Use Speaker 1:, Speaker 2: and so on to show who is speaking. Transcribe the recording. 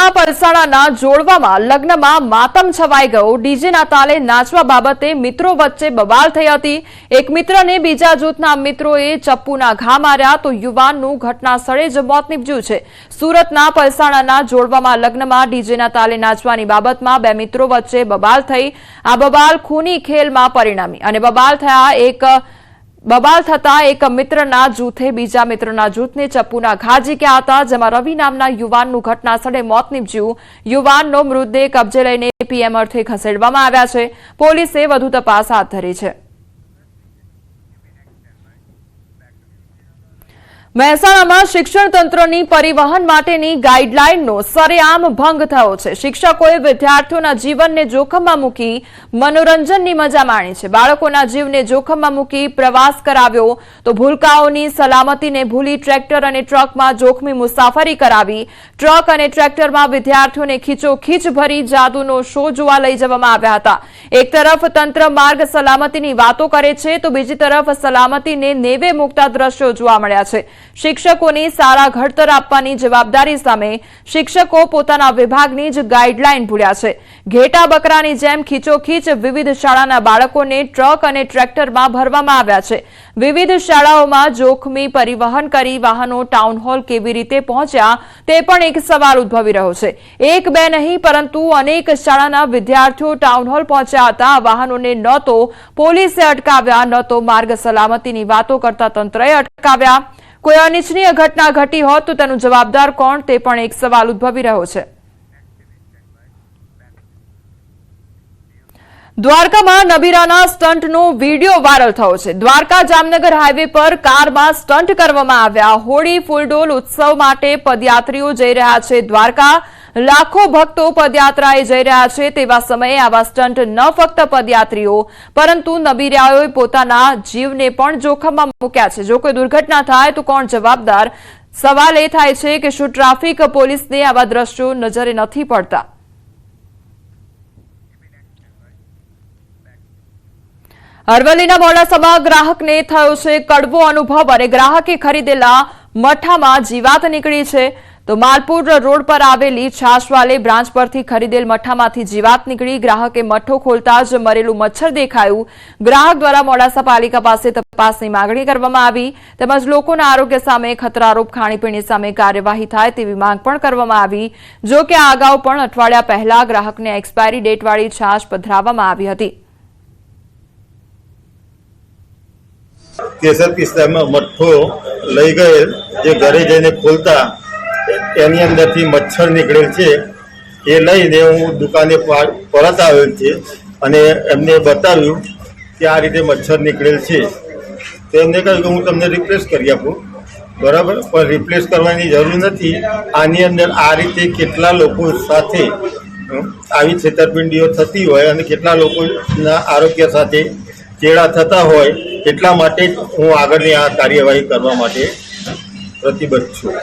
Speaker 1: સુરતના પલસાણાના જોડવામાં લગ્નમાં માતમ છવાઈ ગયો। ડીજેના તાલે નાચવા બાબતે મિત્રો વચ્ચે બબાલ થઈ હતી। એક મિત્રને બીજા જૂથના મિત્રોએ ચપ્પુના ઘા માર્યા તો યુવાનનું ઘટના સ્થળે જ મોત નીપજ્યું છે। સુરતના પલસાણાના જોડવામાં લગ્નમાં ડીજેના તાલે નાચવાની બાબતમાં બે મિત્રો વચ્ચે બબાલ થઈ। આ બબાલ ખૂની ખેલમાં પરિણમી અને બબાલ થતા એક મિત્રના જૂથે બીજા મિત્રના જૂથને ચપ્પુના ઘા ઝીક્યા હતા, જેમાં રવિ નામના યુવાનનું ઘટના સ્થળે મોત નીપજ્યું। યુવાનનો મૃતદેહ કબજે લઈને પીએમ અર્થે ખસેડવામાં આવ્યા છે। પોલીસે વધુ તપાસ હાથ ધરી છે। મહેસાણામાં શિક્ષણ તંત્રની પરિવહન માટેની ગાઈડલાઈનનો સરેઆમ ભંગ થયો છે। શિક્ષકોએ વિદ્યાર્થીઓના જીવનને જોખમમાં મૂકી મનોરંજનની મજા માણી છે। બાળકોના જીવને જોખમમાં મૂકી પ્રવાસ કરાવ્યો તો ભૂલકાઓની સલામતીને ભૂલી ટ્રેક્ટર અને ટ્રકમાં જોખમી મુસાફરી કરાવી। ટ્રક અને ટ્રેક્ટરમાં વિદ્યાર્થીઓને ખીચોખીચ ભરી જાદુનો શો જોવા લઈ જવામાં આવ્યા હતા। એક તરફ તંત્ર માર્ગ સલામતીની વાતો કરે છે તો બીજી તરફ સલામતીને નેવે મૂકતા દ્રશ્યો જોવા મળ્યા છે। શિક્ષકોની સારા ઘડતર આપવાની જવાબદારી સામે શિક્ષકો પોતાના વિભાગની જ ગાઈડલાઈન ભૂલ્યા છે। ઘેટા બકરાની જેમ ખીચોખીચ વિવિધ શાળાના બાળકોને ટ્રક અને ટ્રેક્ટરમાં ભરવામાં આવ્યા છે। વિવિધ શાળાઓમાં જોખમી પરિવહન કરી વાહનો ટાઉન હોલ કેવી રીતે પહોંચ્યા તે પણ એક સવાલ ઉદ્ભવી રહ્યો છે। એક બે નહીં પરંતુ અનેક શાળાના વિદ્યાર્થીઓ ટાઉન હોલ પહોંચ્યા હતા। આ વાહનોને ન તો પોલીસે અટકાવ્યા ન તો માર્ગ સલામતીની વાતો કરતા તંત્રએ અટકાવ્યા। કોઈ અનિચ્છનીય ઘટના ઘટી હોત તો તેનું જવાબદાર કોણ તે પણ એક સવાલ ઉદ્ભવી રહ્યો છે। દ્વારકામાં નબીરાના સ્ટન્ટનો વિડીયો વાયરલ થયો છે। દ્વારકા જામનગર હાઈવે પર કારમાં સ્ટન્ટ કરવામાં આવ્યા। હોળી ફૂલડોલ ઉત્સવ માટે પદયાત્રીઓ જઈ રહ્યા છે દ્વારકા। લાખો ભક્તો પદયાત્રાએ જઈ રહ્યા છે તેવા સમયે આવા સ્ટન્ટ ન ફક્ત પદયાત્રીઓ પરંતુ નબીરાઓએ પોતાના જીવને પણ જોખમમાં મૂક્યા છે। જો કોઈ દુર્ઘટના થાય તો કોણ જવાબદાર? સવાલ એ થાય છે કે શું ટ્રાફિક પોલીસને આવા દ્રશ્યો નજરે નથી પડતા? અરવલ્લીના મોડાસામાં ગ્રાહકને થયો છે કડવો અનુભવ અને ગ્રાહકે ખરીદેલા મઠામાં જીવાત નીકળી છે। તો માલપુર રોડ પર આવેલી છાશવાલે બ્રાન્ચ પરથી ખરીદેલ મઠામાંથી જીવાત નીકળી। ગ્રાહકે મઠ્ઠો ખોલતા જ મરેલું મચ્છર દેખાયું। ગ્રાહક દ્વારા મોડાસા પાલિકા પાસે તપાસની માંગણી કરવામાં આવી તેમજ લોકોના આરોગ્ય સામે ખતરારૂપ ખાણીપીણી સામે કાર્યવાહી થાય તેવી માંગ પણ કરવામાં આવી। જો કે આ અગાઉ પણ અઠવાડિયા પહેલા ગ્રાહકને એક્સપાયરી ડેટવાળી છાશ પધરાવવામાં આવી હતી।
Speaker 2: કેસર પિસ્તામાં મઠ્ઠો લઈ ગયેલ જે ઘરે જઈને ખોલતા એની અંદરથી મચ્છર નીકળેલ છે। એ લઈને હું દુકાને પરત આવેલ છે અને એમને બતાવ્યું કે આ રીતે મચ્છર નીકળેલ છે તો એમને કહ્યું કે હું તમને રિપ્લેસ કરી આપું, બરાબર, પણ રિપ્લેસ કરવાની જરૂર નથી। આની અંદર આ રીતે કેટલા લોકો સાથે આવી છેતરપિંડીઓ થતી હોય અને કેટલા લોકોના આરોગ્ય સાથે ચેડા થતા હોય એટલા માટે હું આગળની આ કાર્યવાહી કરવા માટે પ્રતિબદ્ધ છું।